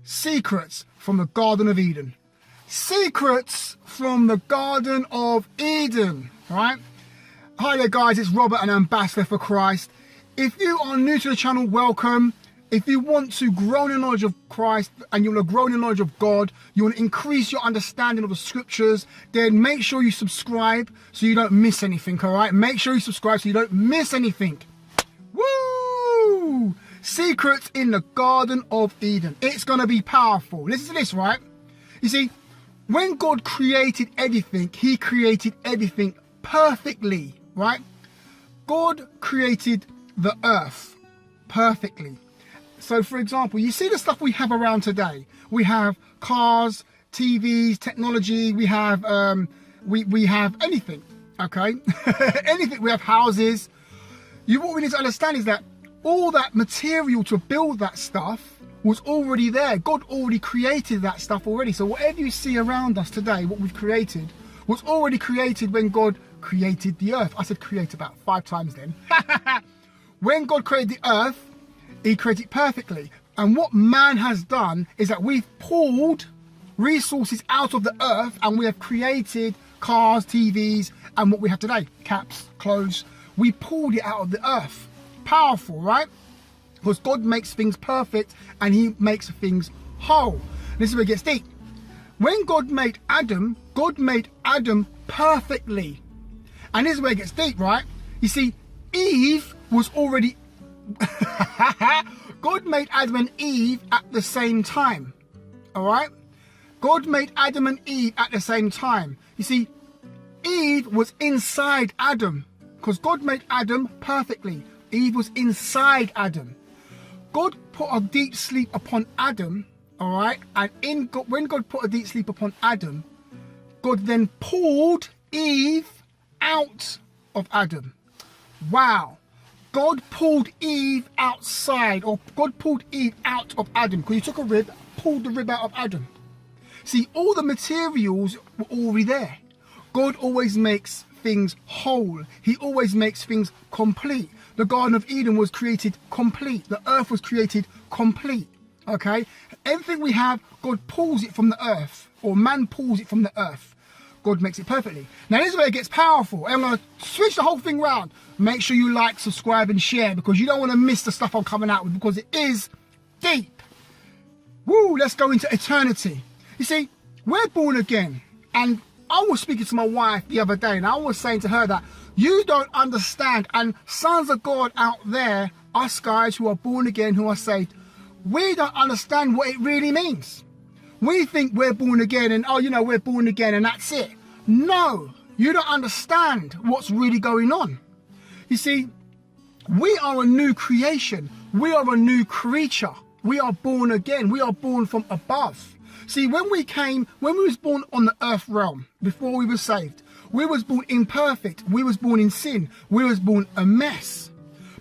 Secrets from the Garden of Eden. Secrets from the Garden of Eden, right? Hi there guys, it's Robert, an ambassador for Christ. If you are new to the channel, welcome. If you want to grow in the knowledge of Christ and you want to grow in the knowledge of God, you want to increase your understanding of the scriptures, then make sure you subscribe so you don't miss anything, all right? Make sure you subscribe so you don't miss anything. Woo! Secrets in the Garden of Eden. It's going to be powerful. Listen to this, right? You see, when God created everything, he created everything perfectly, right? God created the earth perfectly. So, for example, you see the stuff we have around today. We have cars, TVs, technology. We have we have anything, okay? Anything. We have houses. What we need to understand is that all that material to build that stuff was already there. God already created that stuff already. So whatever you see around us today, what we've created, was already created when God created the earth. I said create about 5 times then. When God created the earth, he created it perfectly. And what man has done is that we've pulled resources out of the earth and we have created cars, TVs, and what we have today, caps, clothes. We pulled it out of the earth. Powerful, right? Because God makes things perfect and he makes things whole. This is where it gets deep. When God made Adam perfectly. And this is where it gets deep, right? You see, Eve was already... God made Adam and Eve at the same time. All right? God made Adam and Eve at the same time. You see, Eve was inside Adam. Because God made Adam perfectly. Eve was inside Adam. God put a deep sleep upon Adam, all right? And when God put a deep sleep upon Adam, God then pulled Eve out of Adam. Wow. God pulled Eve outside, or God pulled Eve out of Adam. Because he took a rib, pulled the rib out of Adam. See, all the materials were already there. God always makes things whole. He always makes things complete. The Garden of Eden was created complete. The earth was created complete. Okay? Everything we have, God pulls it from the earth, or man pulls it from the earth. God makes it perfectly. Now this is where it gets powerful. I'm going to switch the whole thing around. Make sure you like, subscribe and share, because you don't want to miss the stuff I'm coming out with, because it is deep. Woo, let's go into eternity. You see, we're born again. And I was speaking to my wife the other day and I was saying to her that you don't understand, and sons of God out there, us guys who are born again, who are saved, we don't understand what it really means. We think we're born again and, oh, you know, we're born again and that's it. No, you don't understand what's really going on. You see, we are a new creation. We are a new creature. We are born again. We are born from above. See, when we was born on the earth realm, before we were saved, we was born imperfect. We was born in sin. We was born a mess.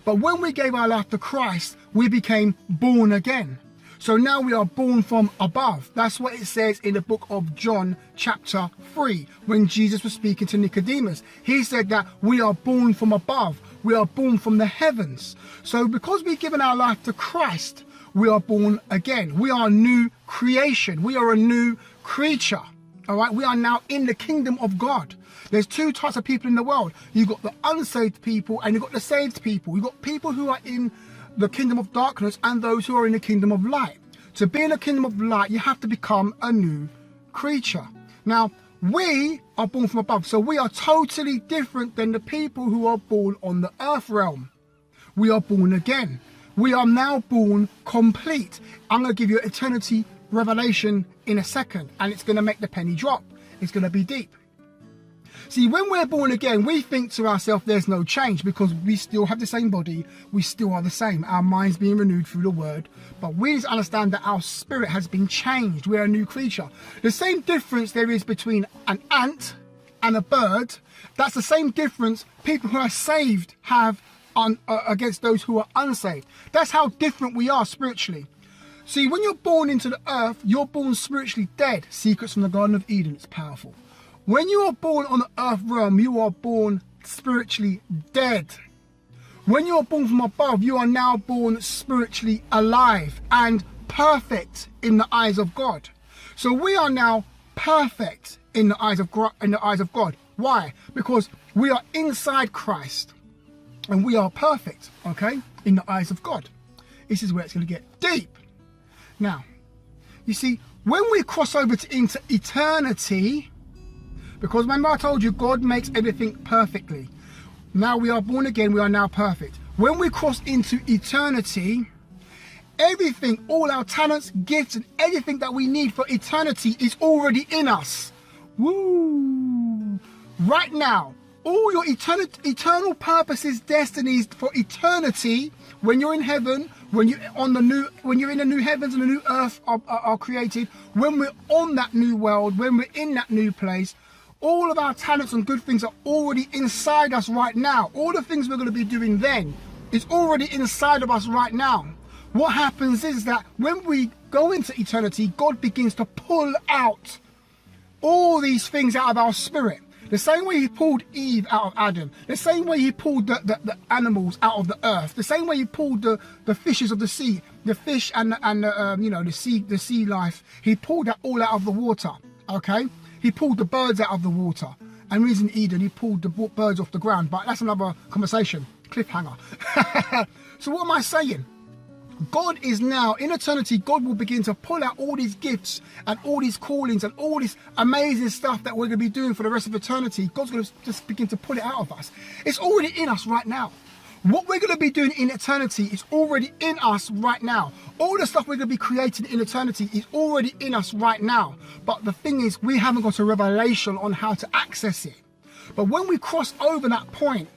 But when we gave our life to Christ, we became born again. So now we are born from above. That's what it says in the book of John chapter 3, when Jesus was speaking to Nicodemus. He said that we are born from above. We are born from the heavens. So because we've given our life to Christ, we are born again. We are a new creation. We are a new creature. All right. We are now in the kingdom of God. There's 2 types of people in the world. You've got the unsaved people and you've got the saved people. You've got people who are in the kingdom of darkness and those who are in the kingdom of light. To be in the kingdom of light, you have to become a new creature. Now, we are born from above. So we are totally different than the people who are born on the earth realm. We are born again. We are now born complete. I'm going to give you eternity revelation in a second, and it's going to make the penny drop. It's going to be deep. See, when we're born again, we think to ourselves there's no change because we still have the same body. We still are the same. Our minds being renewed through the word. But we need to understand that our spirit has been changed. We're a new creature. The same difference there is between an ant and a bird, that's the same difference people who are saved have against those who are unsaved. That's how different we are spiritually. See, when you're born into the earth, you're born spiritually dead. Secrets from the Garden of Eden, it's powerful. When you are born on the earth realm, you are born spiritually dead. When you are born from above, you are now born spiritually alive and perfect in the eyes of God. So we are now perfect in the eyes of God. Why? Because we are inside Christ and we are perfect, okay, in the eyes of God. This is where it's going to get deep. Now, you see, when we cross over into eternity, because remember I told you God makes everything perfectly. Now we are born again, we are now perfect. When we cross into eternity, everything, all our talents, gifts, and everything that we need for eternity is already in us. Woo! Right now, all your eternal purposes, destinies for eternity, when you're in heaven, when you're in the new heavens and the new earth are created, when we're on that new world, when we're in that new place, all of our talents and good things are already inside us right now. All the things we're going to be doing then is already inside of us right now. What happens is that when we go into eternity, God begins to pull out all these things out of our spirit. The same way he pulled Eve out of Adam, the same way he pulled the animals out of the earth, the same way he pulled the fishes of the sea, the fish and the sea life. He pulled that all out of the water. Okay, he pulled the birds out of the water, and reason Eden he pulled the birds off the ground. But that's another conversation. Cliffhanger. So what am I saying? God is now, in eternity, God will begin to pull out all these gifts and all these callings and all this amazing stuff that we're going to be doing for the rest of eternity. God's going to just begin to pull it out of us. It's already in us right now. What we're going to be doing in eternity is already in us right now. All the stuff we're going to be creating in eternity is already in us right now. But the thing is, we haven't got a revelation on how to access it. But when we cross over that point,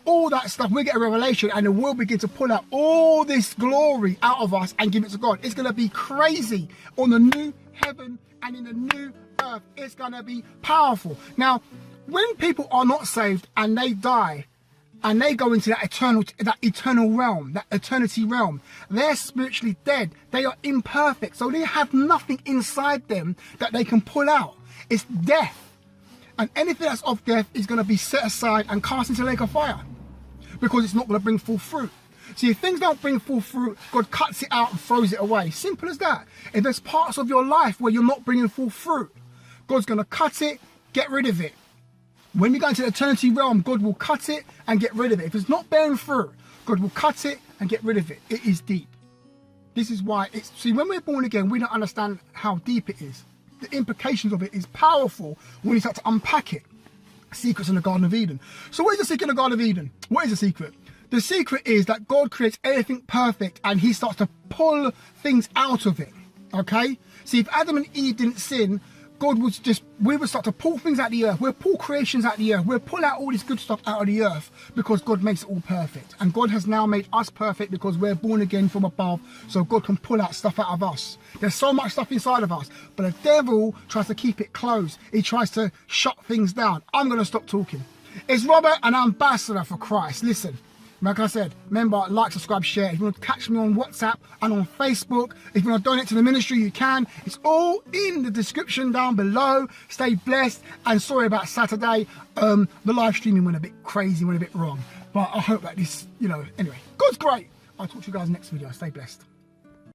all that stuff, we get a revelation and it will begin to pull out all this glory out of us and give it to God. It's going to be crazy on the new heaven and in the new earth. It's going to be powerful. Now, when people are not saved and they die and they go into that eternal realm, that eternity realm, they're spiritually dead. They are imperfect. So they have nothing inside them that they can pull out. It's death. And anything that's of death is going to be set aside and cast into the lake of fire because it's not going to bring full fruit. See, if things don't bring full fruit, God cuts it out and throws it away. Simple as that. If there's parts of your life where you're not bringing full fruit, God's going to cut it, get rid of it. When you go into the eternity realm, God will cut it and get rid of it. If it's not bearing fruit, God will cut it and get rid of it. It is deep. This is why see, when we're born again, we don't understand how deep it is. The implications of it is powerful when you start to unpack it. Secrets in the Garden of Eden. So what is the secret in the Garden of Eden? What is the secret? The secret is that God creates everything perfect and he starts to pull things out of it. Okay? See, if Adam and Eve didn't sin, we would start to pull things out of the earth. We'll pull creations out of the earth. We'll pull out all this good stuff out of the earth because God makes it all perfect. And God has now made us perfect because we're born again from above. So God can pull out stuff out of us. There's so much stuff inside of us. But the devil tries to keep it closed. He tries to shut things down. I'm going to stop talking. It's Robert, an ambassador for Christ. Listen. Like I said, remember, like, subscribe, share. If you want to catch me on WhatsApp and on Facebook, if you want to donate to the ministry, you can. It's all in the description down below. Stay blessed. And sorry about Saturday. The live streaming went a bit crazy, went a bit wrong. But I hope that this, anyway, God's great. I'll talk to you guys next video. Stay blessed.